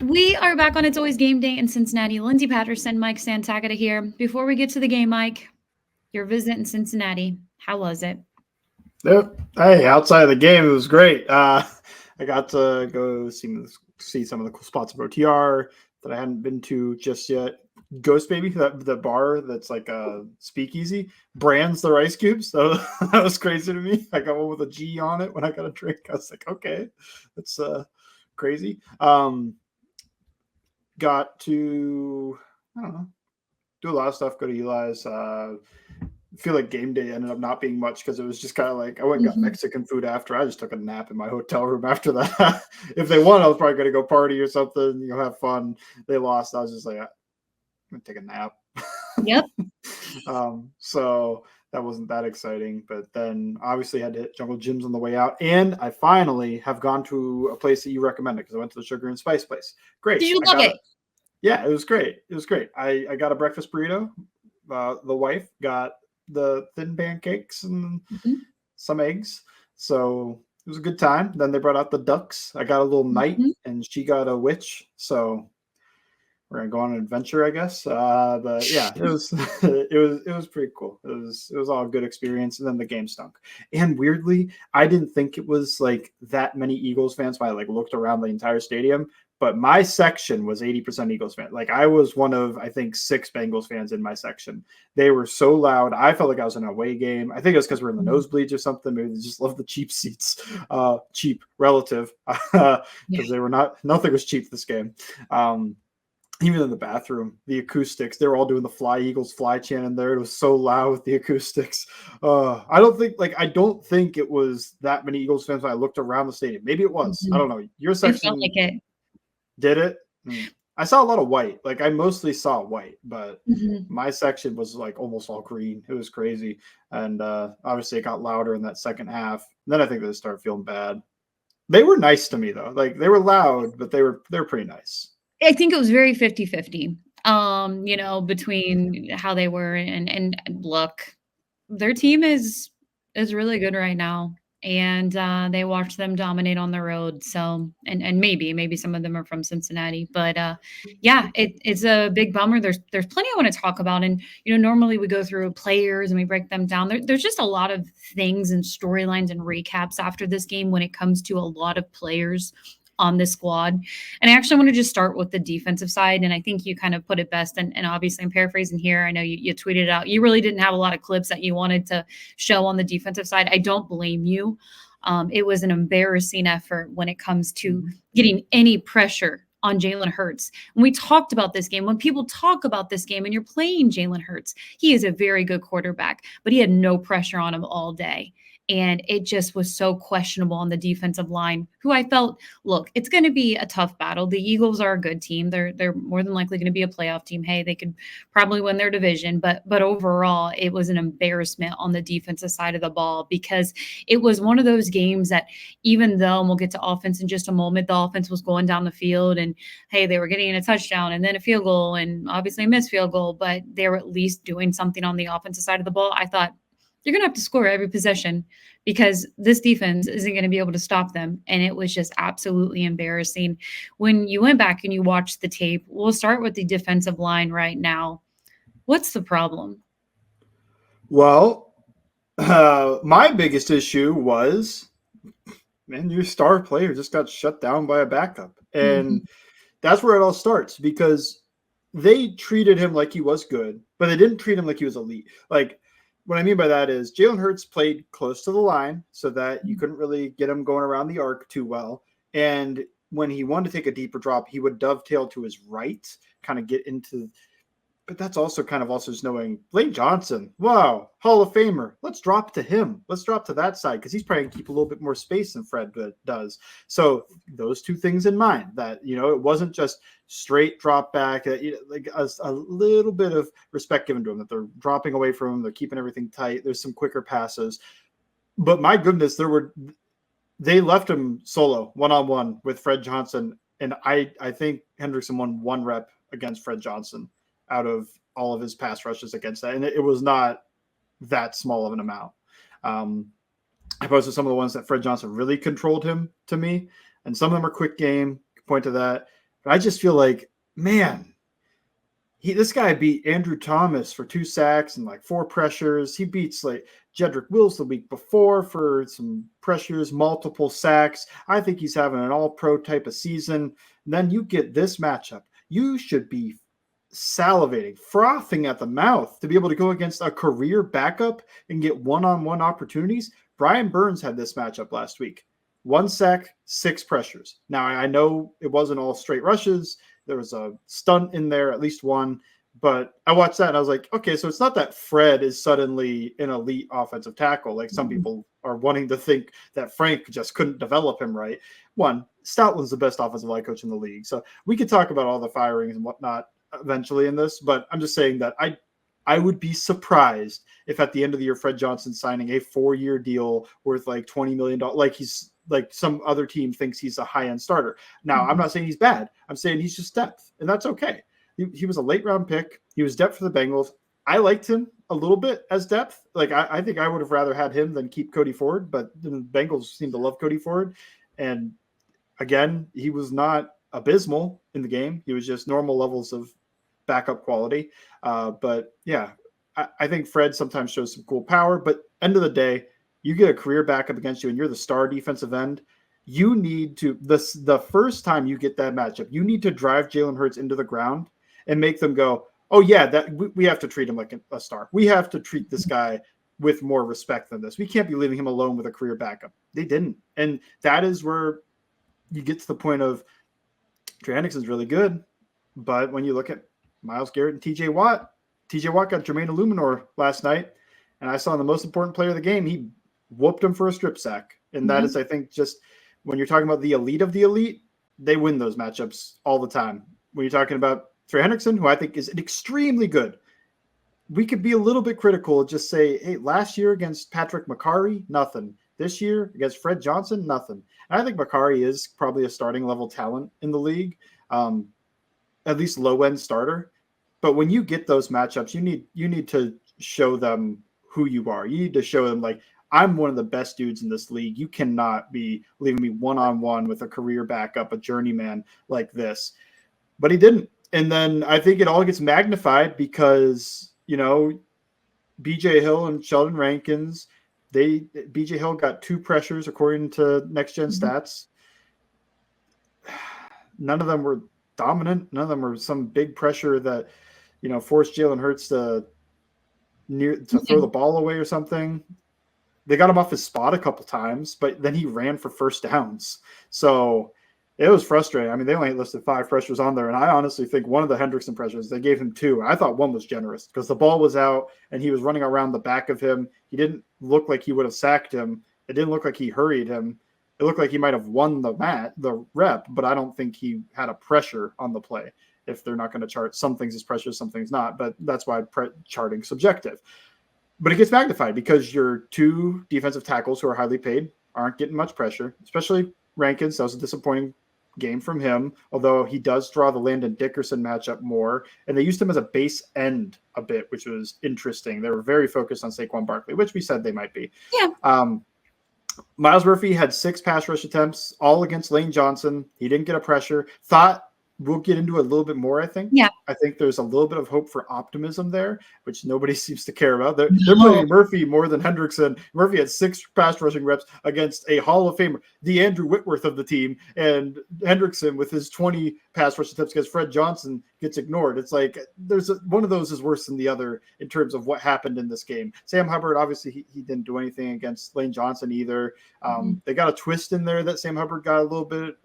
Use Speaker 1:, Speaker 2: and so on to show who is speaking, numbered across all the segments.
Speaker 1: We are back on It's Always Game Day in Cincinnati. Lindsay Patterson, Mike Santagata here. Before we get to the game, Mike, your visit in Cincinnati, how was it?
Speaker 2: Yep. Hey, outside of the game, it was great. I got to go see some of the cool spots of OTR that I hadn't been to just yet. Ghost Baby, that the bar that's like a speakeasy, brands their ice cubes. So that was crazy to me. I got one with a G on it when I got a drink. I was like, okay, that's crazy. Got to I don't know, do a lot of stuff. Go to Eli's. Feel like game day ended up not being much because it was just kind of like I went and got
Speaker 1: Mm-hmm.
Speaker 2: Mexican food after. I just took a nap in my hotel room after that. If they won, I was probably gonna go party or something, have fun. They lost. I was just like, I'm gonna take a nap.
Speaker 1: Yep.
Speaker 2: So that wasn't that exciting. But then obviously had to hit Jungle Gyms on the way out, and I finally have gone to a place that you recommended because I went to the Sugar and Spice place. Great.
Speaker 1: Did you
Speaker 2: I
Speaker 1: love
Speaker 2: got
Speaker 1: it?
Speaker 2: it. Yeah, it was great. It was great. I got a breakfast burrito. The wife got the thin pancakes and
Speaker 1: Mm-hmm.
Speaker 2: some eggs. So it was a good time. Then they brought out the ducks. I got a little knight
Speaker 1: Mm-hmm.
Speaker 2: and she got a witch. So we're gonna go on an adventure, I guess. But yeah, it was it was pretty cool. It was all a good experience. And then the game stunk. And weirdly, I didn't think it was like that many Eagles fans when I like looked around the entire stadium. But my section was 80% Eagles fan. Like I was one of I think 6 Bengals fans in my section. They were so loud. I felt like I was in an away game. I think it was because we're in the nosebleeds or something. Maybe they just love the cheap seats, cheap relative,
Speaker 1: Yeah.
Speaker 2: because they were not. Nothing was cheap this game. Um, Even in the bathroom, the acoustics, they were all doing the Fly Eagles fly chant in there. It was so loud with the acoustics. I don't think it was that many Eagles fans when I looked around the stadium. Maybe it was. I
Speaker 1: Mm-hmm.
Speaker 2: don't know. Your
Speaker 1: It felt
Speaker 2: section
Speaker 1: like it.
Speaker 2: did it? Hmm. I saw a lot of white. Like I mostly saw white, but
Speaker 1: Mm-hmm.
Speaker 2: my section was like almost all green. It was crazy. And obviously it got louder in that second half. And then I think they started feeling bad. They were nice to me though. Like they were loud, but they were pretty nice.
Speaker 1: I think it was very 50-50. Between how they were and look, their team is really good right now. And they watched them dominate on the road. So and maybe some of them are from Cincinnati. But yeah, it's a big bummer. There's plenty I want to talk about. And normally we go through players and we break them down. There's just a lot of things and storylines and recaps after this game when it comes to a lot of players on this squad. And I actually want to just start with the defensive side. And I think you kind of put it best. And obviously, I'm paraphrasing here. I know you tweeted it out. You really didn't have a lot of clips that you wanted to show on the defensive side. I don't blame you. It was an embarrassing effort when it comes to
Speaker 2: Mhm.
Speaker 1: getting any pressure on Jalen Hurts. And we talked about this game. When people talk about this game and you're playing Jalen Hurts, he is a very good quarterback, but he had no pressure on him all day. And it just was so questionable on the defensive line, who I felt, look, it's going to be a tough battle. The Eagles are a good team. They're more than likely going to be a playoff team. Hey, they could probably win their division, but overall, it was an embarrassment on the defensive side of the ball because it was one of those games that even though, and we'll get to offense in just a moment, the offense was going down the field and hey, they were getting a touchdown and then a field goal and obviously a missed field goal, but they were at least doing something on the offensive side of the ball. I thought you're going to have to score every possession because this defense isn't going to be able to stop them. And it was just absolutely embarrassing. When you went back and you watched the tape, we'll start with the defensive line right now. What's the problem?
Speaker 2: Well, my biggest issue was, man, your star player just got shut down by a backup.
Speaker 1: Mhm.
Speaker 2: And that's where it all starts because they treated him like he was good, but they didn't treat him like he was elite. Like, what I mean by that is Jalen Hurts played close to the line so that you couldn't really get him going around the arc too well. And when he wanted to take a deeper drop, he would dovetail to his right, kind of get into, but that's also kind of also just knowing Blake Johnson. Wow, Hall of Famer. Let's drop to him. Let's drop to that side because he's probably going to keep a little bit more space than Fred does. So those two things in mind that it wasn't just straight drop back. Like a little bit of respect given to him that they're dropping away from him. They're keeping everything tight. There's some quicker passes. But my goodness, they left him solo one on one with Fred Johnson, and I think Hendrickson won one rep against Fred Johnson out of all of his pass rushes against that, and it was not that small of an amount. Um, I posted some of the ones that Fred Johnson really controlled him to me, and some of them are quick game. Point to that. But I just feel like, man, this guy beat Andrew Thomas for 2 sacks and like 4 pressures. He beats like Jedrick Wills the week before for some pressures, multiple sacks. I think he's having an all-pro type of season. And then you get this matchup. You should be salivating, frothing at the mouth to be able to go against a career backup and get one-on-one opportunities. Brian Burns had this matchup last week. 1 sack, 6 pressures. Now, I know it wasn't all straight rushes. There was a stunt in there, at least one. But I watched that and I was like, okay, so it's not that Fred is suddenly an elite offensive tackle. Like some people are wanting to think that Frank just couldn't develop him right. One, Stoutland's the best offensive line coach in the league. So we could talk about all the firings and whatnot eventually in this, but I'm just saying that I would be surprised if at the end of the year, Fred Johnson signing a 4-year deal worth like $20 million, like he's like some other team thinks he's a high-end starter. Now, I'm not saying he's bad. I'm saying he's just depth, and that's okay. He was a late-round pick. He was depth for the Bengals. I liked him a little bit as depth. Like, I think I would have rather had him than keep Cody Ford, but the Bengals seem to love Cody Ford. And, again, he was not abysmal in the game. He was just normal levels of backup quality. But, yeah, I think Fred sometimes shows some cool power. But end of the day, you get a career backup against you and you're the star defensive end, you need to the first time you get that matchup, you need to drive Jalen Hurts into the ground and make them go, oh yeah, that we have to treat him like a star. We have to treat this guy with more respect than this. We can't be leaving him alone with a career backup. They didn't. And that is where you get to the point of Trey Hendrickson's really good. But when you look at Myles Garrett and TJ Watt got Jermaine Illuminor last night. And I saw the most important player of the game, he whooped him for a strip sack. And that is, I think, just when you're talking about the elite of the elite, they win those matchups all the time. When you're talking about Trey Hendrickson, who I think is extremely good, we could be a little bit critical, just say, hey, last year against Patrick McCarry, nothing. This year against Fred Johnson, nothing. And I think McCarry is probably a starting level talent in the league, at least low end starter. But when you get those matchups, you need to show them who you are. You need to show them, like, I'm one of the best dudes in this league. You cannot be leaving me one-on-one with a career backup, a journeyman like this. But he didn't. And then I think it all gets magnified because, you know, BJ Hill and Sheldon Rankins, BJ Hill got 2 pressures according to Next Gen Stats. None of them were dominant. None of them were some big pressure that, you know, forced Jalen Hurts to throw the ball away or something. They got him off his spot a couple times, but then he ran for first downs. So it was frustrating. I mean, they only listed 5 pressures on there, and I honestly think one of the Hendrickson pressures, they gave him 2. I thought one was generous because the ball was out, and he was running around the back of him. He didn't look like he would have sacked him. It didn't look like he hurried him. It looked like he might have won the rep, but I don't think he had a pressure on the play. If they're not going to chart some things as pressure, some things not, but that's why charting subjective. But it gets magnified because your 2 defensive tackles who are highly paid aren't getting much pressure, especially Rankins. That was a disappointing game from him, although he does draw the Landon Dickerson matchup more. And they used him as a base end a bit, which was interesting. They were very focused on Saquon Barkley, which we said they might be.
Speaker 1: Yeah.
Speaker 2: Myles Murphy had 6 pass rush attempts, all against Lane Johnson. He didn't get a pressure. We'll get into it a little bit more, I think.
Speaker 1: Yeah.
Speaker 2: I think there's a little bit of hope for optimism there, which nobody seems to care about. They're playing Murphy more than Hendrickson. Murphy had 6 pass rushing reps against a Hall of Famer, the Andrew Whitworth of the team, and Hendrickson with his 20 pass rush attempts against Fred Johnson gets ignored. It's like one of those is worse than the other in terms of what happened in this game. Sam Hubbard, obviously, he didn't do anything against Lane Johnson either. They got a twist in there that Sam Hubbard got a little bit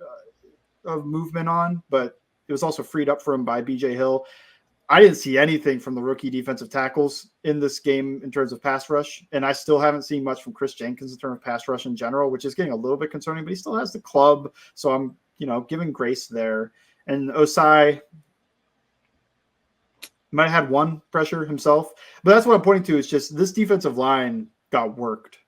Speaker 2: of movement on, but it was also freed up for him by BJ Hill. I didn't see anything from the rookie defensive tackles in this game in terms of pass rush, and I still haven't seen much from Chris Jenkins in terms of pass rush in general, which is getting a little bit concerning, but he still has the club, so I'm, giving grace there. And Osai might have had 1 pressure himself, but that's what I'm pointing to is just this defensive line got worked,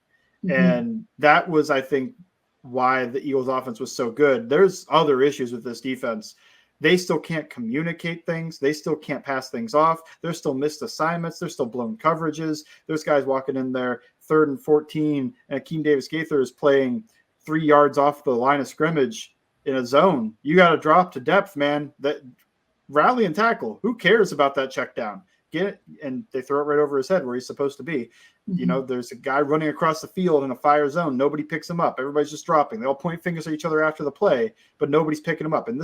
Speaker 2: and that was, I think, why the Eagles offense was so good. There's other issues with this defense. They still can't communicate things. They still can't pass things off. There's still missed assignments. There's still blown coverages. There's guys walking in there 3rd and 14, and Akeem Davis-Gaither is playing 3 yards off the line of scrimmage in a zone. You got to drop to depth, man. That rally and tackle. Who cares about that check down? Get it, and they throw it right over his head where he's supposed to be. You know, there's a guy running across the field in a fire zone. Nobody picks him up. Everybody's just dropping. They all point fingers at each other after the play, but nobody's picking him up. And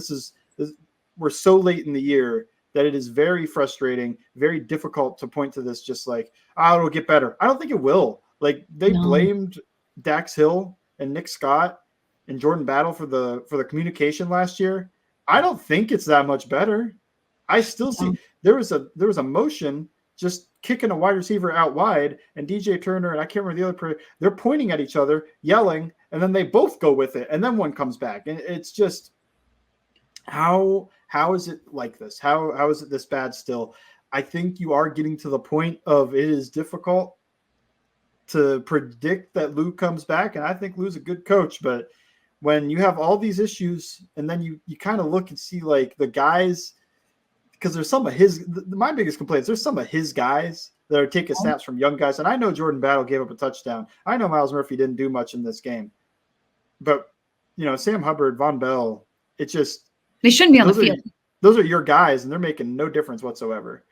Speaker 2: we're so late in the year that it is very frustrating, very difficult to point to this just like, it'll get better. I don't think it will. Like, they blamed Dax Hill and Nick Scott and Jordan Battle for the communication last year. I don't think it's that much better. I still see there was a motion just kicking a wide receiver out wide, and DJ Turner and I can't remember the other player, they're pointing at each other, yelling, and then they both go with it, and then one comes back. And it's just, how is it like this? How is it this bad still? I think you are getting to the point of it is difficult to predict that Lou comes back, and I think Lou's a good coach, but when you have all these issues and then you kind of look and see like the guys, because there's some of my biggest complaints, there's some of his guys that are taking snaps from young guys. And I know Jordan Battle gave up a touchdown. I know Miles Murphy didn't do much in this game. But, you know, Sam Hubbard, Von Bell, it just –
Speaker 1: they shouldn't be on the field.
Speaker 2: Those are your guys, and they're making no difference whatsoever.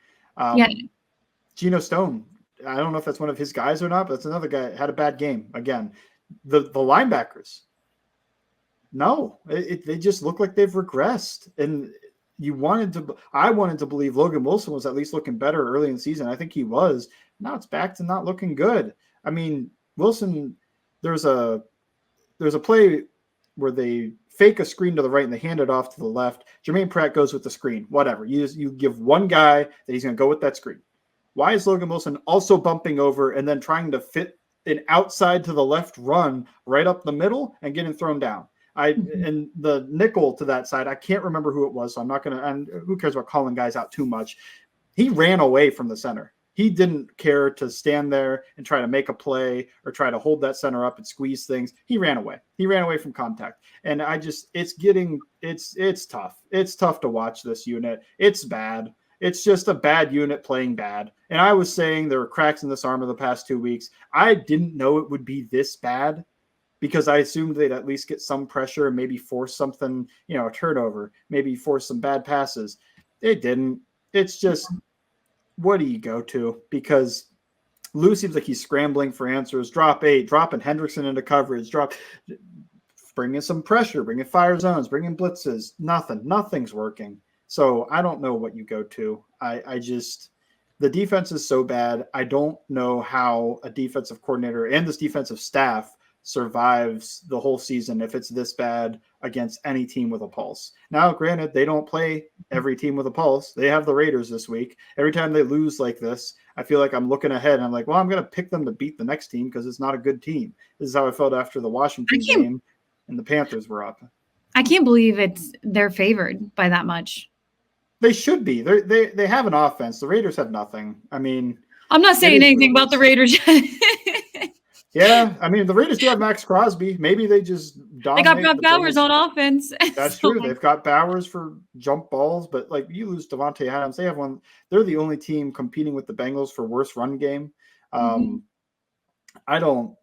Speaker 2: Geno Stone, I don't know if that's one of his guys or not, but that's another guy that had a bad game. Again, the linebackers, no, they just look like they've regressed. And – I wanted to believe Logan Wilson was at least looking better early in the season. I think he was. Now it's back to not looking good. I mean, Wilson, there's a play where they fake a screen to the right and they hand it off to the left. Jermaine Pratt goes with the screen. Whatever. You give one guy that he's going to go with that screen. Why is Logan Wilson also bumping over and then trying to fit an outside to the left run right up the middle and getting thrown down? And the nickel to that side, I can't remember who it was, so I'm not going to – and who cares about calling guys out too much. He ran away from the center. He didn't care to stand there and try to make a play or try to hold that center up and squeeze things. He ran away. He ran away from contact. And it's tough. It's tough to watch this unit. It's bad. It's just a bad unit playing bad. And I was saying there were cracks in this armor the past 2 weeks. I didn't know it would be this bad, because I assumed they'd at least get some pressure and maybe force something, you know, a turnover, maybe force some bad passes. It didn't. It's just, what do you go to? Because Lou seems like he's scrambling for answers. Drop 8, dropping Hendrickson into coverage, bringing some pressure, bringing fire zones, bringing blitzes. Nothing's working. So I don't know what you go to. The defense is so bad. I don't know how a defensive coordinator and this defensive staff survives the whole season if it's this bad against any team with a pulse. Now, granted, they don't play every team with a pulse. They have the Raiders this week. Every time they lose like this, I feel like I'm looking ahead and I'm like, well, I'm going to pick them to beat the next team because it's not a good team. This is how I felt after the Washington game and the Panthers were up. I
Speaker 1: can't believe they're favored by that much.
Speaker 2: They should be. They have an offense. The Raiders have nothing. I mean,
Speaker 1: I'm not saying anything about the Raiders yet.
Speaker 2: Yeah, I mean, the Raiders do have Max Crosby. Maybe they just dominate.
Speaker 1: They got Bowers on offense.
Speaker 2: That's true. They've got Bowers for jump balls, but like you lose Devontae Adams. They have one. They're the only team competing with the Bengals for worst run game. I don't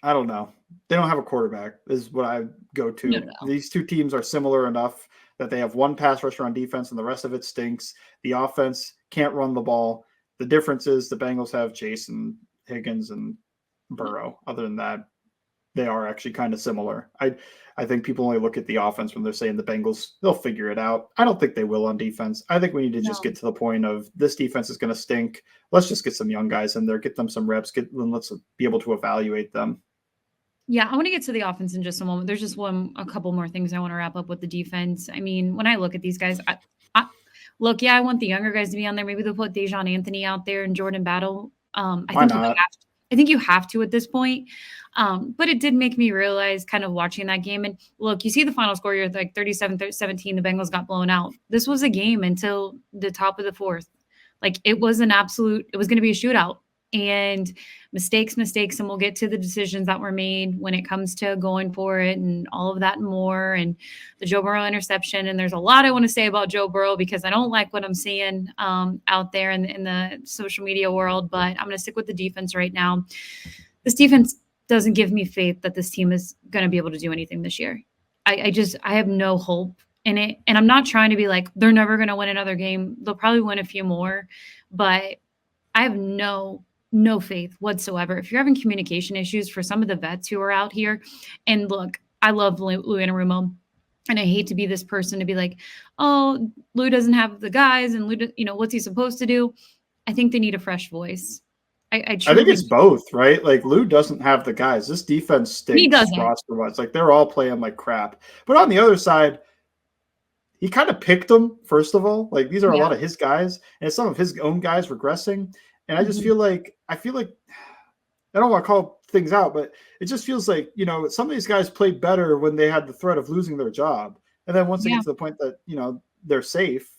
Speaker 2: know. They don't have a quarterback is what I go to. No. These two teams are similar enough that they have one pass rusher on defense and the rest of it stinks. The offense can't run the ball. The difference is the Bengals have Chase and Higgins and Burrow. Other than that, they are actually kind of similar. I think people only look at the offense when they're saying the Bengals, they'll figure it out. I don't think they will on defense. I think we need to just get to the point of this defense is going to stink. Let's just get some young guys in there, get them some reps, let's be able to evaluate them.
Speaker 1: Yeah, I want to get to the offense in just a moment. There's just a couple more things I want to wrap up with the defense. I mean, when I look at these guys, I want the younger guys to be on there. Maybe they'll put Dejon Anthony out there and Jordan Battle. I think you have to at this point. But it did make me realize kind of watching that game. And look, you see the final score, you're like 37-17, the Bengals got blown out. This was a game until the top of the fourth. Like it was going to be a shootout. And mistakes, and we'll get to the decisions that were made when it comes to going for it and all of that and more, and the Joe Burrow interception. And there's a lot I want to say about Joe Burrow because I don't like what I'm seeing out there in the social media world, but I'm going to stick with the defense right now. This defense doesn't give me faith that this team is going to be able to do anything this year. I have no hope in it. And I'm not trying to be like, they're never going to win another game. They'll probably win a few more, but I have no faith whatsoever. If you're having communication issues for some of the vets who are out here, and look, I love Lou Anarumo, and I hate to be this person to be like, oh, Lou doesn't have the guys, and Lou, what's he supposed to do? I think they need a fresh voice. I
Speaker 2: I think
Speaker 1: truly,
Speaker 2: it's both, right? Like Lou doesn't have the guys. This defense
Speaker 1: he
Speaker 2: stinks
Speaker 1: doesn't.
Speaker 2: roster-wise. Like they're all playing like crap. But on the other side, he kind of picked them, first of all. Like these are a
Speaker 1: Yeah.
Speaker 2: lot of his guys, and some of his own guys regressing. And I just
Speaker 1: Mhm.
Speaker 2: feel like I don't want to call things out, but it just feels like, some of these guys played better when they had the threat of losing their job. And then once they
Speaker 1: Yeah.
Speaker 2: get to the point that, they're safe,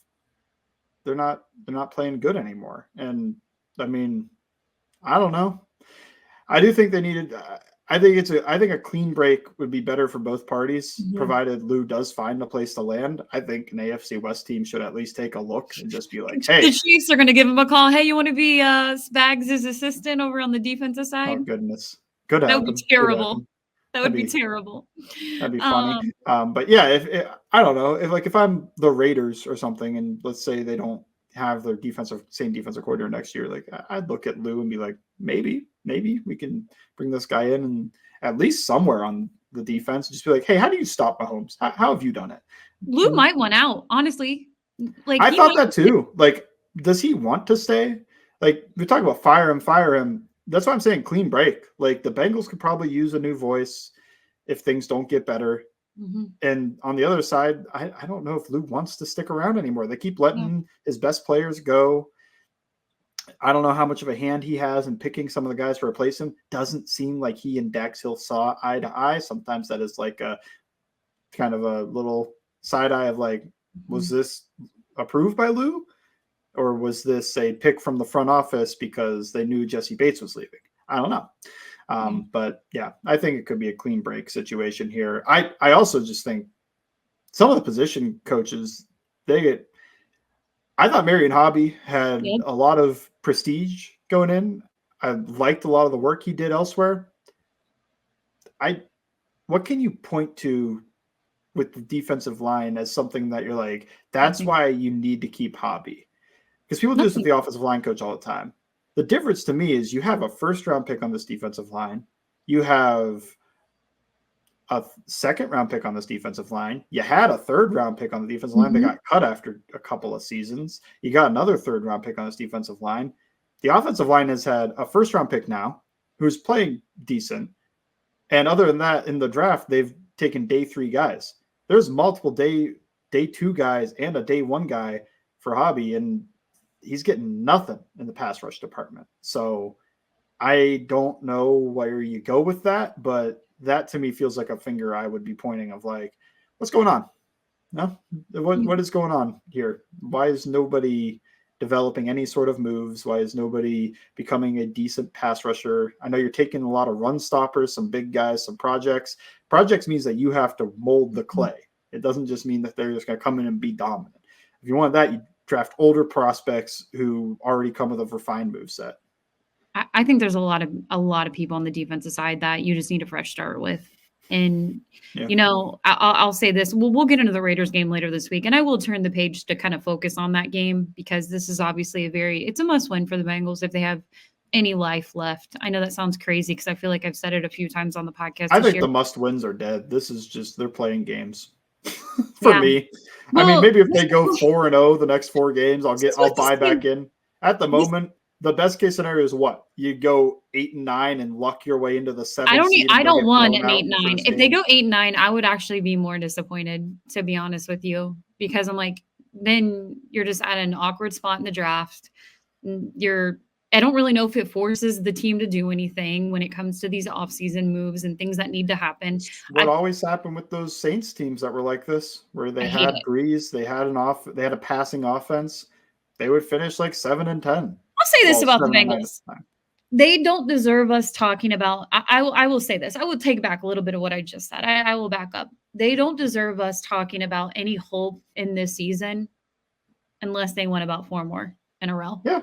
Speaker 2: they're not playing good anymore. And I mean, I don't know. I do think they needed. I think a clean break would be better for both parties,
Speaker 1: Mhm.
Speaker 2: provided Lou does find a place to land. I think an AFC West team should at least take a look and just be like,
Speaker 1: The
Speaker 2: "Hey,
Speaker 1: Chiefs are going to give him a call. Hey, you want to be Spags' assistant over on the defensive side?
Speaker 2: oh goodness, could
Speaker 1: That would be
Speaker 2: happen, could
Speaker 1: terrible.
Speaker 2: happen.
Speaker 1: That would
Speaker 2: That'd
Speaker 1: be
Speaker 2: be
Speaker 1: terrible.
Speaker 2: that'd be funny."
Speaker 1: Um,
Speaker 2: But yeah, if I don't know, if I'm the Raiders or something, and let's say they don't have their same defensive coordinator next year, like I'd look at Lou and be like, maybe we can bring this guy in and at least somewhere on the defense, just be like, hey, how do you stop Mahomes? How have you done it?
Speaker 1: Lou
Speaker 2: And
Speaker 1: might want out, honestly. Like
Speaker 2: I
Speaker 1: he
Speaker 2: thought
Speaker 1: might.
Speaker 2: that too. Like, does he want to stay? Like, we're talking about fire him. That's why I'm saying clean break. Like, the Bengals could probably use a new voice if things don't get better.
Speaker 1: Mhm.
Speaker 2: And on the other side, I don't know if Lou wants to stick around anymore. They keep
Speaker 1: Yeah.
Speaker 2: letting his best players go. I don't know how much of a hand he has in picking some of the guys to replace him. Doesn't seem like he and Dax Hill saw eye to eye. Sometimes that is like a kind of a little side eye of like, was
Speaker 1: Mhm.
Speaker 2: this approved by Lou? Or was this a pick from the front office because they knew Jesse Bates was leaving? I don't know.
Speaker 1: Yeah.
Speaker 2: But yeah, I think it could be a clean break situation here. I also just think some of the position coaches, I thought Marion Hobby had
Speaker 1: Yep.
Speaker 2: a lot of prestige going in. I liked a lot of the work he did elsewhere. What can you point to with the defensive line as something that you're like, that's
Speaker 1: Nothing.
Speaker 2: why you need to keep Hobby? Because people do this with
Speaker 1: Nothing.
Speaker 2: the offensive line coach all the time. The difference to me is you have a first round pick on this defensive line. You have a second round pick on this defensive line. You had a third round pick on the defensive line that
Speaker 1: Mhm.
Speaker 2: got cut after a couple of seasons. You got another third round pick on this defensive line. The offensive line has had a first round pick now who's playing decent. And other than that, in the draft, they've taken day 3 guys. There's multiple day 2 guys and a day 1 guy for Hobby, and he's getting nothing in the pass rush department. So I don't know where you go with that, but that to me feels like a finger I would be pointing of like, what's going on? No, what is going on here? Why is nobody developing any sort of moves? Why is nobody becoming a decent pass rusher? I know you're taking a lot of run stoppers, some big guys, some projects. Projects means that you have to mold the clay. It doesn't just mean that they're just going to come in and be dominant. If you want that, you draft older prospects who already come with a refined move set.
Speaker 1: I think there's a lot of people on the defensive side that you just need a fresh start with. And
Speaker 2: Yeah.
Speaker 1: I'll say this: we'll get into the Raiders game later this week, and I will turn the page to kind of focus on that game because this is obviously it's a must win for the Bengals if they have any life left. I know that sounds crazy because I feel like I've said it a few times on the podcast
Speaker 2: I
Speaker 1: this
Speaker 2: think
Speaker 1: year.
Speaker 2: the must wins are dead. This is just they're playing games for
Speaker 1: Yeah.
Speaker 2: me. I mean,
Speaker 1: Well,
Speaker 2: maybe if they go 4-0 the next 4 games,
Speaker 1: this is
Speaker 2: I'll
Speaker 1: what this
Speaker 2: buy
Speaker 1: game.
Speaker 2: back in. At the moment, the best case scenario is what? You go 8-9 and luck your way into the 7th seed and
Speaker 1: I
Speaker 2: go
Speaker 1: don't
Speaker 2: get
Speaker 1: want
Speaker 2: blown
Speaker 1: an
Speaker 2: out in the
Speaker 1: 8-9.
Speaker 2: first
Speaker 1: If they
Speaker 2: game.
Speaker 1: go 8-9, I would actually be more disappointed, to be honest with you, because I'm like, then you're just at an awkward spot in the draft. I don't really know if it forces the team to do anything when it comes to these offseason moves and things that need to happen.
Speaker 2: It's what always happened with those Saints teams that were like this, where
Speaker 1: I
Speaker 2: they
Speaker 1: hate
Speaker 2: had
Speaker 1: it.
Speaker 2: Breeze, they had a passing offense. They would finish like 7-10.
Speaker 1: I'll say this
Speaker 2: Well,
Speaker 1: about the
Speaker 2: 7-9 at
Speaker 1: Bengals.
Speaker 2: the time.
Speaker 1: They don't deserve us talking about. I will say this. I will take back a little bit of what I just said. I will back up. They don't deserve us talking about any hope in this season unless they win about 4 more in a row.
Speaker 2: Yeah.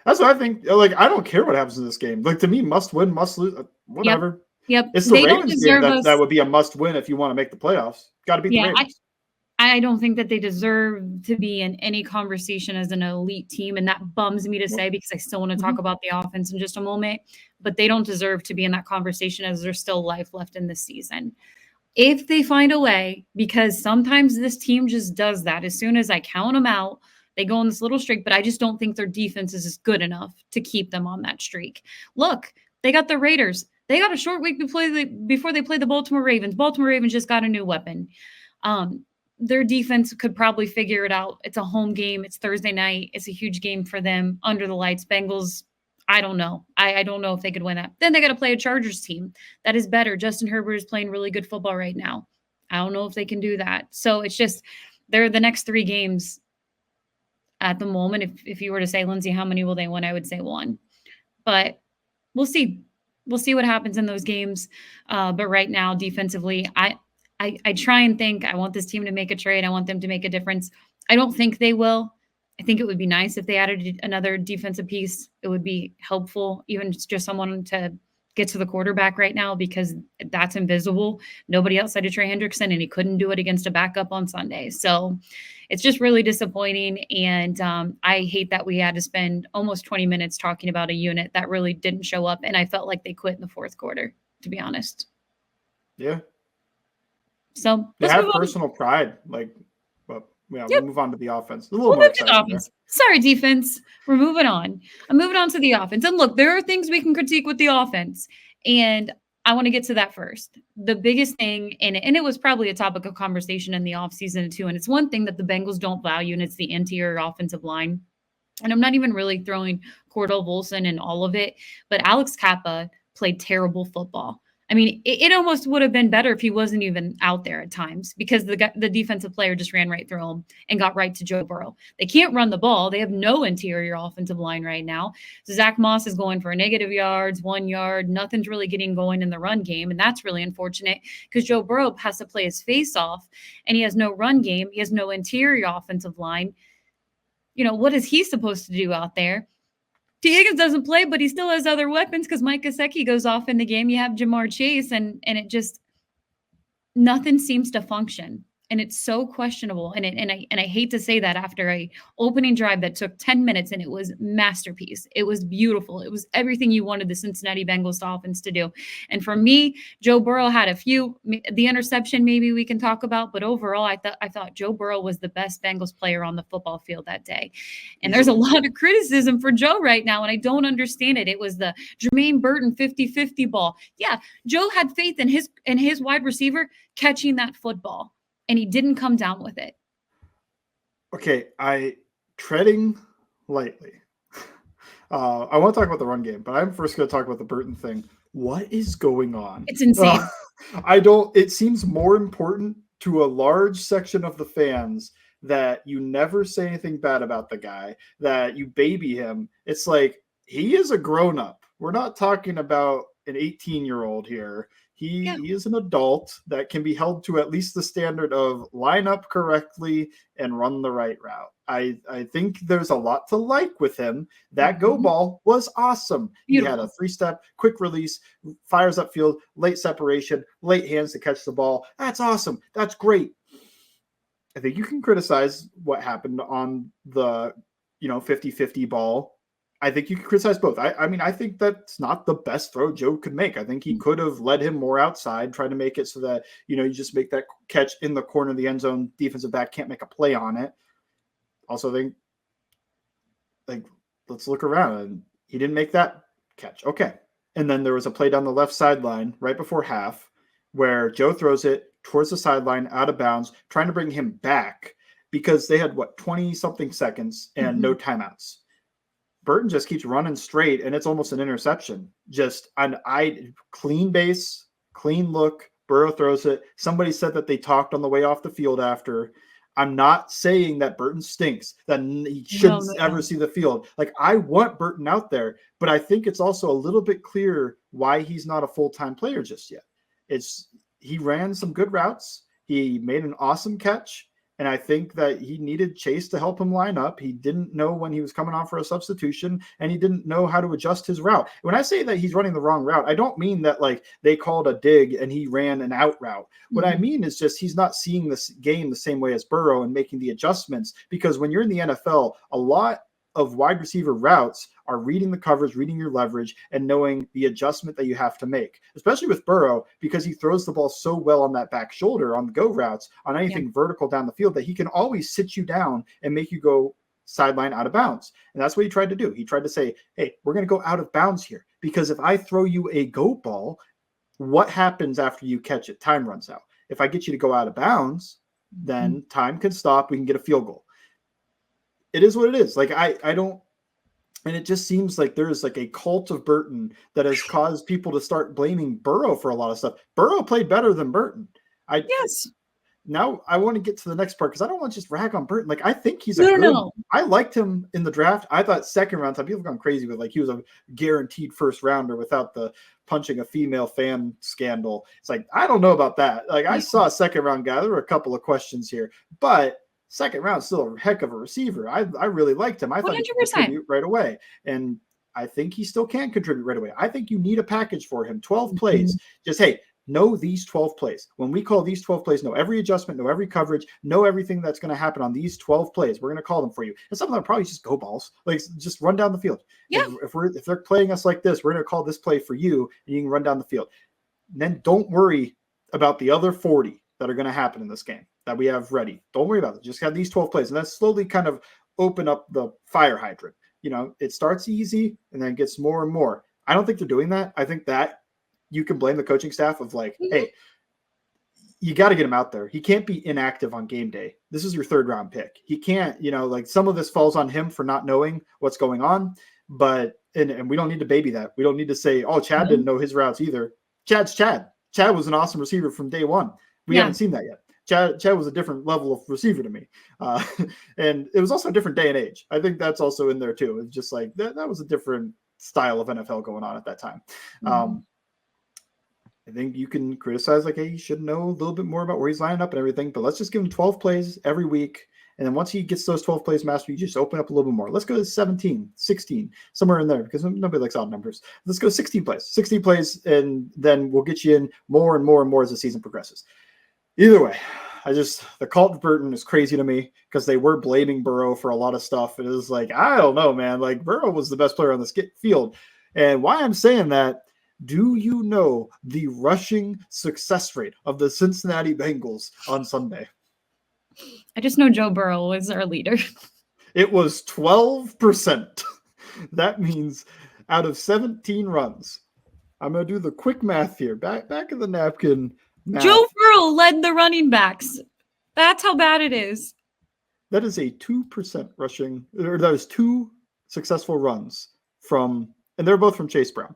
Speaker 2: That's what I think. Like, I don't care what happens in this game. Like, to me, must win, must lose, whatever.
Speaker 1: Yep.
Speaker 2: It's the
Speaker 1: They don't
Speaker 2: Ravens game
Speaker 1: deserve
Speaker 2: that
Speaker 1: us.
Speaker 2: would be a must win if you want to make the playoffs. Got to beat the
Speaker 1: Yeah,
Speaker 2: Ravens.
Speaker 1: I don't think that they deserve to be in any conversation as an elite team, and that bums me to
Speaker 2: Nope.
Speaker 1: say because I still want to talk
Speaker 2: Mhm.
Speaker 1: about the offense in just a moment, but they don't deserve to be in that conversation as there's still life left in this season. If they find a way, because sometimes this team just does that. As soon as I count them out, they go on this little streak, but I just don't think their defense is good enough to keep them on that streak. Look, they got the Raiders. They got a short week before they play the Baltimore Ravens. Baltimore Ravens just got a new weapon. Um, their defense could probably figure it out. It's a home game. It's Thursday night. It's a huge game for them under the lights. Bengals, I don't know. I don't know if they could win that. Then they got to play a Chargers team that is better. Justin Herbert is playing really good football right now. I don't know if they can do that. So it's just they're the next 3 games at the moment. If you were to say, Lindsay, how many will they win? I would say 1. But we'll see. We'll see what happens in those games. But right now, defensively, I try and think I want this team to make a trade. I want them to make a difference. I don't think they will. I think it would be nice if they added another defensive piece. It would be helpful, even just someone to get to the quarterback right now because that's invisible. Nobody outside of Trey Hendrickson, and he couldn't do it against a backup on Sunday. So it's just really disappointing. And I hate that we had to spend almost 20 minutes talking about a unit that really didn't show up. And I felt like they quit in the fourth quarter, to be honest.
Speaker 2: Yeah.
Speaker 1: So
Speaker 2: They
Speaker 1: let's move
Speaker 2: have
Speaker 1: on.
Speaker 2: personal pride. Like, well, yeah,
Speaker 1: Yep.
Speaker 2: we'll move on to the offense. A little
Speaker 1: We'll
Speaker 2: more
Speaker 1: move to the
Speaker 2: excitement there.
Speaker 1: offense. Sorry, defense. We're moving on. I'm moving on to the offense. And look, there are things we can critique with the offense. And I want to get to that first. The biggest thing, and it was probably a topic of conversation in the offseason too, and it's one thing that the Bengals don't value, and it's the interior offensive line. And I'm not even really throwing Cordell Volson and all of it, but Alex Kappa played terrible football. I mean, it almost would have been better if he wasn't even out there at times because the defensive player just ran right through him and got right to Joe Burrow. They can't run the ball. They have no interior offensive line right now. So Zach Moss is going for negative yards, 1 yard. Nothing's really getting going in the run game. And that's really unfortunate because Joe Burrow has to play his face off and he has no run game. He has no interior offensive line. What is he supposed to do out there? T. Higgins doesn't play, but he still has other weapons because Mike Gesicki goes off in the game. You have Jamar Chase, and it just nothing seems to function. And it's so questionable. And I hate to say that after a opening drive that took 10 minutes and it was masterpiece. It was beautiful. It was everything you wanted the Cincinnati Bengals offense to do. And for me, Joe Burrow had a few, the interception maybe we can talk about, but overall I thought Joe Burrow was the best Bengals player on the football field that day. And there's a lot of criticism for Joe right now, and I don't understand it. It was the Jermaine Burton 50-50 ball. Yeah, Joe had faith in his wide receiver catching that football. And he didn't come down with it.
Speaker 2: Okay, treading lightly. I want to talk about the run game, but I'm first going to talk about the Burton thing. What is going on?
Speaker 1: It's insane.
Speaker 2: It seems more important to a large section of the fans that you never say anything bad about the guy, that you baby him. It's like, he is a grown-up. We're not talking about an 18-year-old here. He is an adult that can be held to at least the standard of line up correctly and run the right route. I think there's a lot to like with him. That go ball was awesome. Beautiful. He had a 3-step, quick release, fires upfield, late separation, late hands to catch the ball. That's awesome. That's great. I think you can criticize what happened on the 50-50 ball. I think you could criticize both. I mean, I think that's not the best throw Joe could make. I think he could have led him more outside, trying to make it so that, you just make that catch in the corner of the end zone. Defensive back can't make a play on it. Also think, let's look around. And he didn't make that catch. Okay. And then there was a play down the left sideline right before half where Joe throws it towards the sideline out of bounds, trying to bring him back because they had, 20-something seconds and no timeouts. Burton just keeps running straight, and it's almost an interception. Just clean base, clean look. Burrow throws it. Somebody said that they talked on the way off the field after. I'm not saying that Burton stinks, that he shouldn't ever see the field. I want Burton out there, but I think it's also a little bit clear why he's not a full-time player just yet. He ran some good routes. He made an awesome catch. And I think that he needed Chase to help him line up. He didn't know when he was coming on for a substitution, and he didn't know how to adjust his route. When I say that he's running the wrong route, I don't mean that like they called a dig and he ran an out route. What I mean is just he's not seeing this game the same way as Burrow and making the adjustments, because when you're in the NFL, a lot of wide receiver routes are reading the coverage, reading your leverage, and knowing the adjustment that you have to make, especially with Burrow, because he throws the ball so well on that back shoulder on the go routes, on anything vertical down the field, that he can always sit you down and make you go sideline out of bounds. And that's what he tried to do. He tried to say, hey, we're going to go out of bounds here, because if I throw you a go ball, what happens after you catch it? Time runs out. If I get you to go out of bounds, then time can stop. We can get a field goal. It is what it is. Like, I don't, and it just seems like there's like a cult of Burton that has caused people to start blaming Burrow for a lot of stuff. Burrow played better than Burton.
Speaker 1: Yes.
Speaker 2: Now I want to get to the next part, because I don't want to just rag on Burton. Like, I think he's good. I liked him in the draft. I thought second round time, people have gone crazy with like he was a guaranteed first rounder without the punching a female fan scandal. It's like, I don't know about that. Like, I saw a second round guy. There were a couple of questions here, but second round, still a heck of a receiver. I really liked him. I thought he could contribute right away. And I think he still can contribute right away. I think you need a package for him. 12 plays. Just, hey, know these 12 plays. When we call these 12 plays, know every adjustment, know every coverage, know everything that's going to happen on these 12 plays. We're going to call them for you. And some of them are probably just go balls. Like, just run down the field.
Speaker 1: Yeah.
Speaker 2: If they're playing us like this, we're going to call this play for you, and you can run down the field. And then don't worry about the other 40 that are going to happen in this game that we have ready. Don't worry about it. Just have these 12 plays, and then slowly kind of open up the fire hydrant. You know, it starts easy and then it gets more and more. I don't think they're doing that. I think that you can blame the coaching staff of like, hey, you got to get him out there. He can't be inactive on game day. This is your third round pick. He can't, you know, like some of this falls on him for not knowing what's going on, but, and we don't need to baby that. We don't need to say, oh, Chad didn't know his routes either. Chad's Chad. Chad was an awesome receiver from day one. We haven't seen that yet. Chad was a different level of receiver to me. And it was also a different day and age. I think that's also in there too. It's just like that was a different style of NFL going on at that time. I think you can criticize like, hey, he should know a little bit more about where he's lining up and everything, but let's just give him 12 plays every week. And then once he gets those 12 plays mastered, you just open up a little bit more. Let's go to 17, 16, somewhere in there, because nobody likes odd numbers. Let's go 16 plays, and then we'll get you in more and more and more as the season progresses. Either way, the cult of Burton is crazy to me, because they were blaming Burrow for a lot of stuff. It was like, I don't know, man. Like, Burrow was the best player on the field. And why I'm saying that, do you know the rushing success rate of the Cincinnati Bengals on Sunday?
Speaker 1: I just know Joe Burrow is our leader.
Speaker 2: It was 12%. That means out of 17 runs. I'm going to do the quick math here. Back of the napkin. Math.
Speaker 1: Joe Burrow led the running backs. That's how bad it is.
Speaker 2: That is a 2% rushing, or that was 2 successful runs from, and they're both from Chase Brown.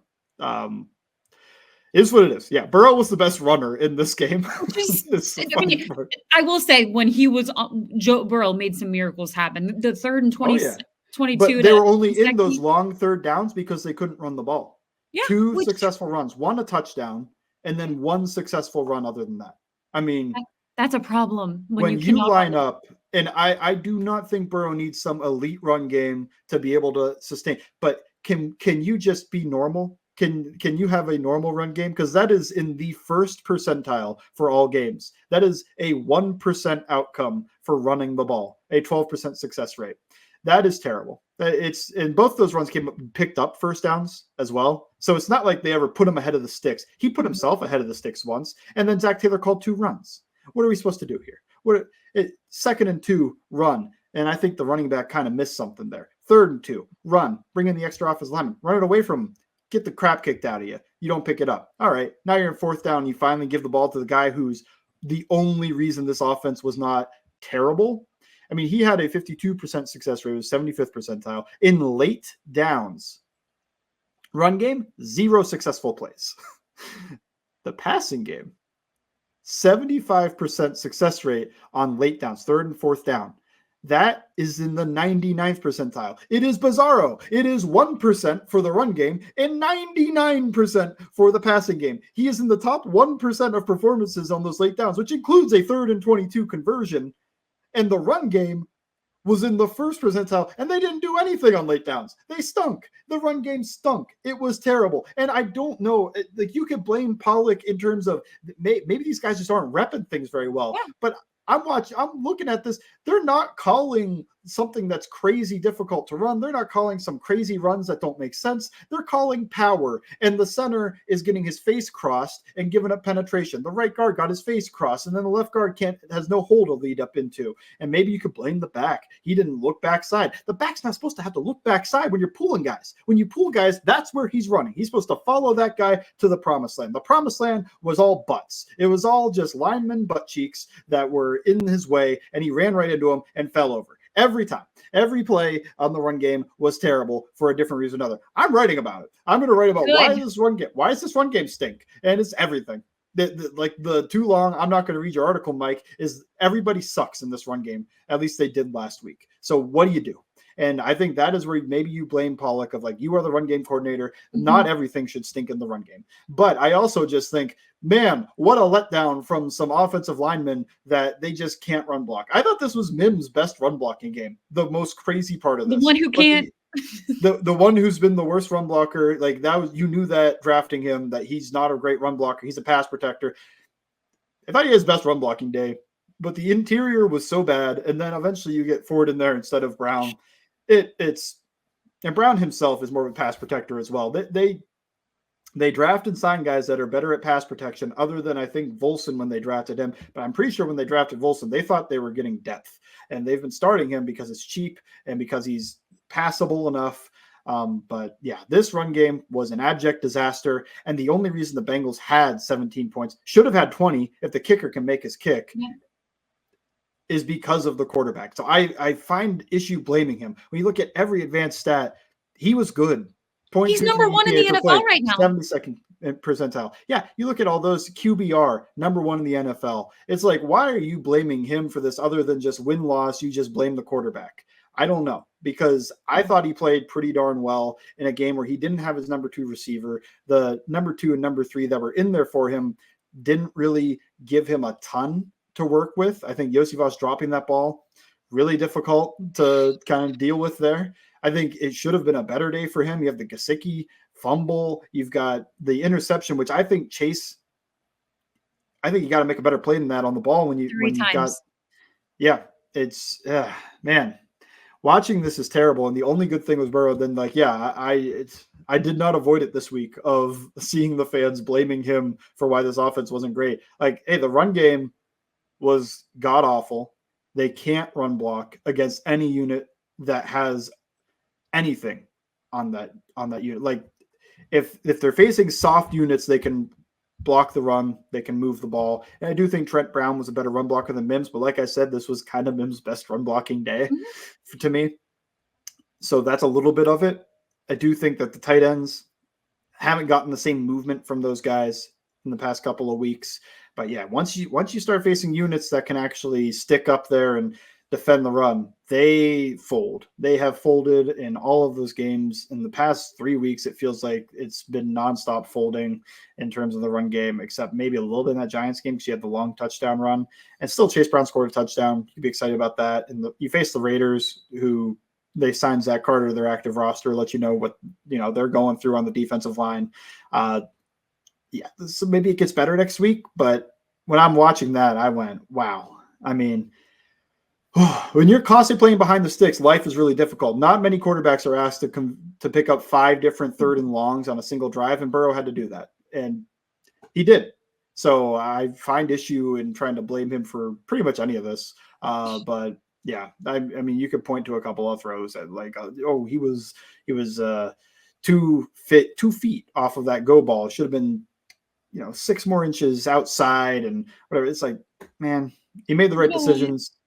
Speaker 2: Is what it is. Yeah, Burrow was the best runner in this game.
Speaker 1: I will say, when he was Joe Burrow made some miracles happen. The third and 22.
Speaker 2: But they were only in those long third downs because they couldn't run the ball. Yeah, 2 successful runs, 1 a touchdown, and then 1 successful run other than that. I mean,
Speaker 1: that's a problem
Speaker 2: when you line up. And I do not think Burrow needs some elite run game to be able to sustain. But can you just be normal? Can you have a normal run game? Because that is in the first percentile for all games. That is a 1% outcome for running the ball, a 12% success rate. That is terrible. It's, and both those runs picked up first downs as well. So it's not like they ever put him ahead of the sticks. He put himself ahead of the sticks once, and then Zach Taylor called 2 runs. What are we supposed to do here? 2nd and 2 run. And I think the running back kind of missed something there. 3rd and 2 run, bring in the extra offensive lineman, run it away from him. Get the crap kicked out of you. You don't pick it up. All right. Now you're in 4th down. You finally give the ball to the guy who's the only reason this offense was not terrible. I mean, he had a 52% success rate. It was 75th percentile in late downs. Run game, 0 successful plays. The passing game, 75% success rate on late downs, 3rd and 4th down. That is in the 99th percentile. It is bizarro. It is 1% for the run game and 99% for the passing game. He is in the top 1% of performances on those late downs, which includes a 3rd and 22 conversion. And the run game was in the first percentile, and they didn't do anything on late downs. They stunk. The run game stunk. It was terrible. And I don't know, like, you could blame Pollock in terms of maybe these guys just aren't repping things very well.
Speaker 1: Yeah.
Speaker 2: But I'm looking at this. They're not calling something that's crazy difficult to run. They're not calling some crazy runs that don't make sense. They're calling power, and the center is getting his face crossed and giving up penetration. The right guard got his face crossed, and then the left guard has no hole to lead up into. And maybe you could blame the back. He didn't look backside. The back's not supposed to have to look backside when you're pulling guys. When you pull guys, that's where he's running. He's supposed to follow that guy to the promised land. The promised land was all butts. It was all just lineman butt cheeks that were in his way, and he ran right into him and fell over. Every time, every play on the run game was terrible for a different reason or another. I'm writing about it. I'm going to write about why does this run game stink? And it's everything. Like the too long, I'm not going to read your article, Mike, is everybody sucks in this run game. At least they did last week. So what do you do? And I think that is where maybe you blame Pollock of, like, you are the run game coordinator. Mm-hmm. Not everything should stink in the run game. But I also just think, man, what a letdown from some offensive linemen that they just can't run block. I thought this was Mims' best run blocking game. The most crazy part of this.
Speaker 1: The one who can't.
Speaker 2: The one who's been the worst run blocker, like, that was, you knew that drafting him, that he's not a great run blocker. He's a pass protector. I thought he had his best run blocking day, but the interior was so bad. And then eventually you get Ford in there instead of Brown. And Brown himself is more of a pass protector as well. They draft and sign guys that are better at pass protection, other than, I think, Volson when they drafted him. But I'm pretty sure when they drafted Volson, they thought they were getting depth. And they've been starting him because it's cheap and because he's passable enough. But yeah, this run game was an abject disaster. And the only reason the Bengals had 17 points, should have had 20 if the kicker can make his kick, is because of the quarterback. So I find issue blaming him. When you look at every advanced stat, he was good.
Speaker 1: He's number one in the NFL right now.
Speaker 2: 72nd percentile. Yeah, you look at all those. QBR, number one in the NFL. It's like, why are you blaming him for this other than just win-loss? You just blame the quarterback. I don't know, because I thought he played pretty darn well in a game where he didn't have his number 2 receiver. The number 2 and number 3 that were in there for him didn't really give him a ton to work with. I think Josivas dropping that ball, really difficult to kind of deal with there. I think it should have been a better day for him. You have the Gesicki fumble. You've got the interception, which I think Chase, I think you got to make a better play than that on the ball when you got, yeah, it's, man, watching this is terrible. And the only good thing was Burrow. Then, like, yeah, I did not avoid it this week of seeing the fans blaming him for why this offense wasn't great. Like, hey, the run game was god awful. They can't run block against any unit that has anything on that unit. Like, if they're facing soft units, they can block the run, they can move the ball. And I do think Trent Brown was a better run blocker than Mims, but like I said, this was kind of Mims' best run blocking day to me. So that's a little bit of it. I do think that the tight ends haven't gotten the same movement from those guys in the past couple of weeks. But yeah, once you start facing units that can actually stick up there and defend the run, they fold. They have folded in all of those games. In the past 3 weeks, it feels like it's been nonstop folding in terms of the run game, except maybe a little bit in that Giants game because you had the long touchdown run. And still Chase Brown scored a touchdown. You'd be excited about that. And you face the Raiders, who they signed Zach Carter to their active roster, let you know what they're going through on the defensive line. Yeah, so maybe it gets better next week. But when I'm watching that, I went, wow. I mean, when you're constantly playing behind the sticks, life is really difficult. Not many quarterbacks are asked to pick up 5 different 3rd and longs on a single drive, and Burrow had to do that, and he did. So I find issue in trying to blame him for pretty much any of this. But yeah, I mean, you could point to a couple of throws that, like, he was 2 feet off of that go ball. It should have been 6 more inches outside and whatever. It's like, man, he made the right decisions.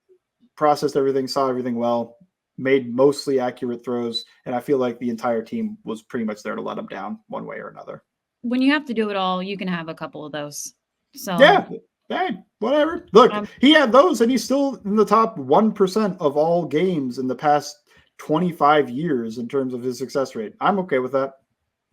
Speaker 2: Processed everything, saw everything well, made mostly accurate throws, and I feel like the entire team was pretty much there to let him down one way or another.
Speaker 1: When you have to do it all, you can have a couple of those. So
Speaker 2: yeah, hey, whatever. Look, he had those, and he's still in the top 1% of all games in the past 25 years in terms of his success rate. I'm okay with that.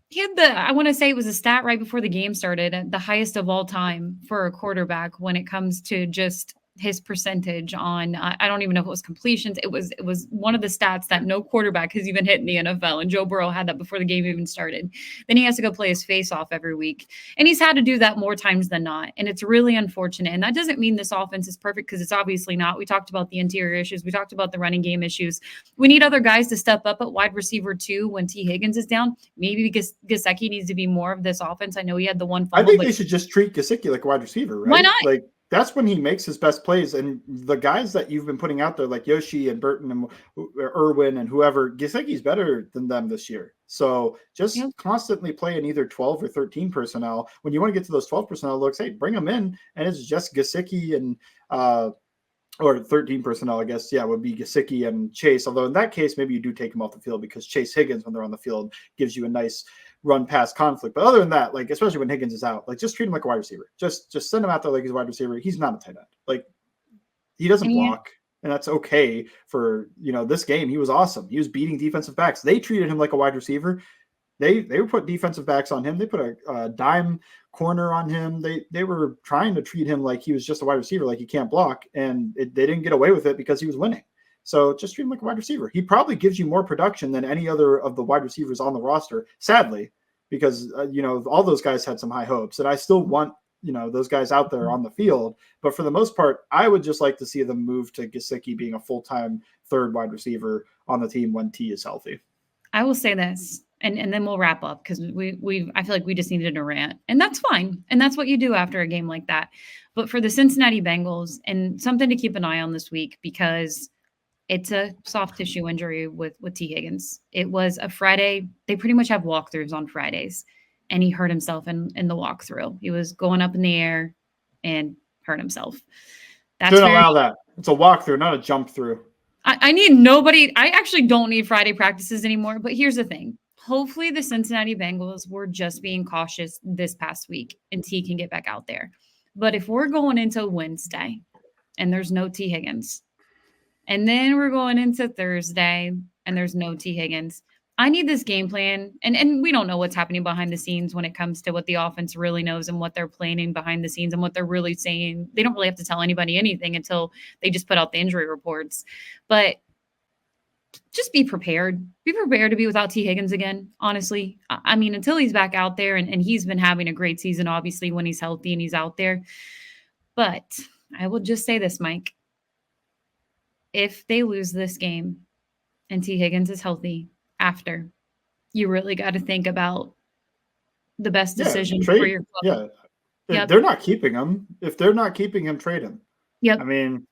Speaker 1: He had I want to say it was a stat right before the game started, the highest of all time for a quarterback when it comes to just his percentage on I don't even know if it was completions. It was one of the stats that no quarterback has even hit in the NFL, and Joe Burrow had that before the game even started. Then he has to go play his face off every week, and he's had to do that more times than not, and it's really unfortunate. And that doesn't mean this offense is perfect, because it's obviously not. We talked about the interior issues, we talked about the running game issues. We need other guys to step up at wide receiver too when T. Higgins is down. Maybe Gesicki needs to be more of this offense. I know he had the one fumble.
Speaker 2: I think they should just treat Gesicki like a wide receiver, right?
Speaker 1: Why not?
Speaker 2: Like, that's when he makes his best plays. And the guys that you've been putting out there, like Yoshi and Burton and Irwin and whoever, Gesicki's better than them this year. So just constantly play in either 12 or 13 personnel. When you want to get to those 12 personnel looks, hey, bring them in. And it's just Gesicki and or 13 personnel, I guess, would be Gesicki and Chase. Although in that case, maybe you do take him off the field, because Chase Higgins, when they're on the field, gives you a nice run pass conflict. But other than that, like, especially when Higgins is out, like, just treat him like a wide receiver. Just send him out there like he's a wide receiver. He's not a tight end. Like, he doesn't block, and that's okay for, this game. He was awesome. He was beating defensive backs. They treated him like a wide receiver. They were put defensive backs on him. They put a dime corner on him. They were trying to treat him like he was just a wide receiver, like he can't block, and they didn't get away with it because he was winning. So just treat him like a wide receiver. He probably gives you more production than any other of the wide receivers on the roster, sadly, because, all those guys had some high hopes. And I still want, those guys out there on the field. But for the most part, I would just like to see them move to Gesicki being a full-time third wide receiver on the team when T is healthy.
Speaker 1: I will say this, and then we'll wrap up, because I feel like we just needed a rant. And that's fine. And that's what you do after a game like that. But for the Cincinnati Bengals, and something to keep an eye on this week, because it's a soft tissue injury with T. Higgins. It was a Friday. They pretty much have walkthroughs on Fridays, and he hurt himself in the walkthrough. He was going up in the air and hurt himself.
Speaker 2: That's don't allow that. It's a walkthrough, not a jump through.
Speaker 1: I need nobody. I actually don't need Friday practices anymore. But here's the thing. Hopefully the Cincinnati Bengals were just being cautious this past week, and T can get back out there. But if we're going into Wednesday and there's no T. Higgins, and then we're going into Thursday and there's no T. Higgins, I need this game plan. And we don't know what's happening behind the scenes when it comes to what the offense really knows and what they're planning behind the scenes and what they're really saying. They don't really have to tell anybody anything until they just put out the injury reports. But just be prepared. Be prepared to be without T. Higgins again, honestly. I mean, until he's back out there, and he's been having a great season, obviously, when he's healthy and he's out there. But I will just say this, Mike. If they lose this game and T. Higgins is healthy after, you really got to think about the best decision for your club.
Speaker 2: Yeah. Yep. They're not keeping him. If they're not keeping him, trade him.
Speaker 1: Yep.
Speaker 2: I mean,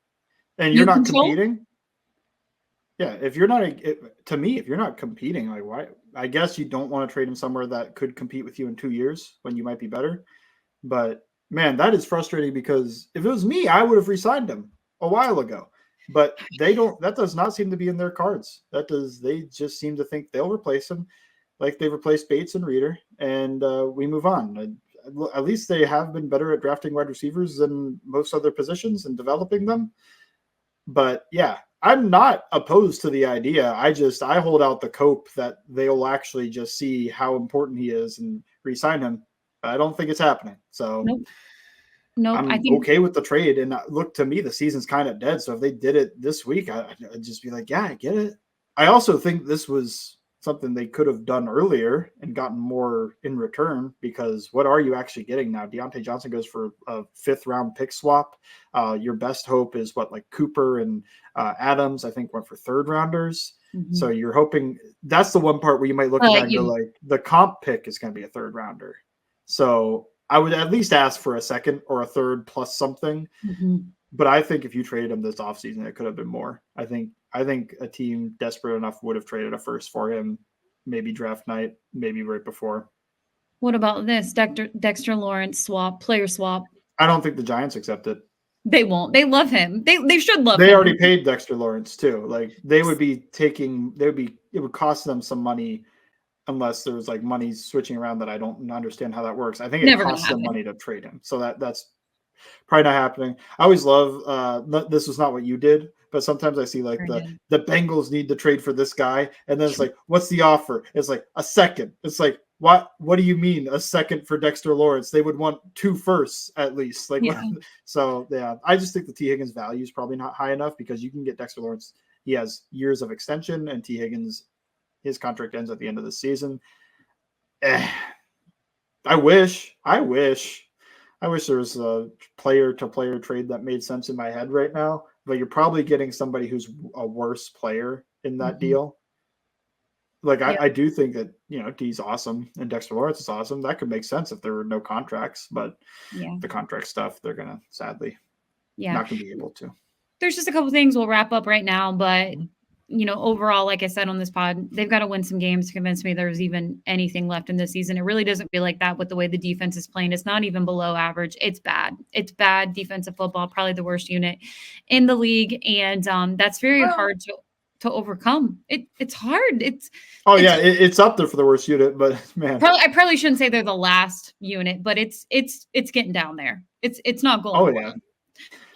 Speaker 2: and you're not competing. Yeah. If you're not, to me, if you're not competing, like, why? I guess you don't want to trade him somewhere that could compete with you in 2 years when you might be better. But man, that is frustrating, because if it was me, I would have re-signed him a while ago. But they don't. That does not seem to be in their cards. They just seem to think they'll replace him, like they replaced Bates and Reeder, and we move on. At least they have been better at drafting wide receivers than most other positions and developing them. But yeah, I'm not opposed to the idea. I hold out the hope that they'll actually just see how important he is and re-sign him. I don't think it's happening. So.
Speaker 1: Nope,
Speaker 2: I'm okay with the trade. And look, to me, the season's kind of dead. So if they did it this week, I'd just be like, yeah, I get it. I also think this was something they could have done earlier and gotten more in return, because what are you actually getting now? Deontay Johnson goes for a 5th-round pick swap. Your best hope is like Cooper and Adams, I think, went for 3rd-rounders. Mm-hmm. So you're hoping that's the one part where you might look at that and go, like, the comp pick is going to be a 3rd-rounder. So I would at least ask for a 2nd or a 3rd plus something. Mm-hmm. But I think if you traded him this offseason, it could have been more. I think a team desperate enough would have traded a 1st for him, maybe draft night, maybe right before.
Speaker 1: What about this Dexter Lawrence player swap?
Speaker 2: I don't think the Giants accept it.
Speaker 1: They won't. They love him. They should love him.
Speaker 2: They already paid Dexter Lawrence too. Like, it would cost them some money, unless there was like money switching around that I don't understand how that works. I think it costs them money to trade him. So that's probably not happening. I always love, this was not what you did, but sometimes I see like the Bengals need to trade for this guy. And then it's like, what's the offer? It's like a 2nd. It's like, What do you mean a second for Dexter Lawrence? They would want 2 firsts at least. Like,
Speaker 1: Yeah.
Speaker 2: so yeah, I just think the T. Higgins value is probably not high enough because you can get Dexter Lawrence. He has years of extension, and T. Higgins, his contract ends at the end of the season. I wish there was a player-to-player trade that made sense in my head right now, but you're probably getting somebody who's a worse player in that deal. Like,
Speaker 1: Yeah.
Speaker 2: I do think that, D's awesome and Dexter Lawrence is awesome. That could make sense if there were no contracts, but the contract stuff, they're going to sadly not going to be able to.
Speaker 1: There's just a couple things we'll wrap up right now, but overall, like I said on this pod, they've got to win some games to convince me there's even anything left in this season. It really doesn't feel like that with the way the defense is playing. It's not even below average. It's bad. It's bad defensive football, probably the worst unit in the league. And that's very hard to overcome. It's hard. It's
Speaker 2: up there for the worst unit, but man,
Speaker 1: I probably shouldn't say they're the last unit, but it's getting down there. It's not going well.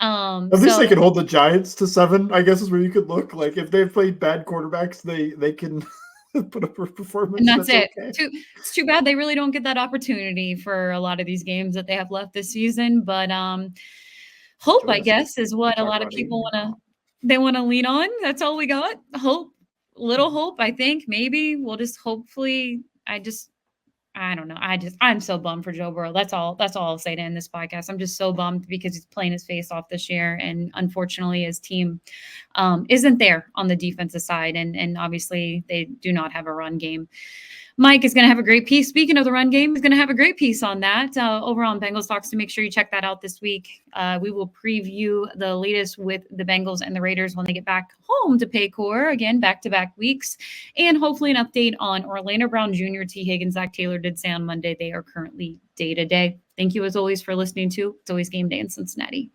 Speaker 2: At least they can hold the Giants to 7, I guess, is where you could look. Like, if they've played bad quarterbacks, they can put up a performance.
Speaker 1: And that's it. Okay. It's too bad they really don't get that opportunity for a lot of these games that they have left this season. But hope, I guess, is what a lot of people want to lean on. That's all we got. Hope, little hope. I think maybe we'll just hopefully. I don't know. I'm so bummed for Joe Burrow. That's all I'll say to end this podcast. I'm just so bummed because he's playing his face off this year. And unfortunately, his team isn't there on the defensive side. And obviously, they do not have a run game. Mike is going to have a great piece. Speaking of the run game, he's going to have a great piece on that over on Bengals Talks. So make sure you check that out this week. We will preview the latest with the Bengals and the Raiders when they get back home to Paycor, again, back-to-back weeks. And hopefully an update on Orlando Brown Jr., T. Higgins, Zach Taylor did say on Monday they are currently day-to-day. Thank you, as always, for listening to It's Always Game Day in Cincinnati.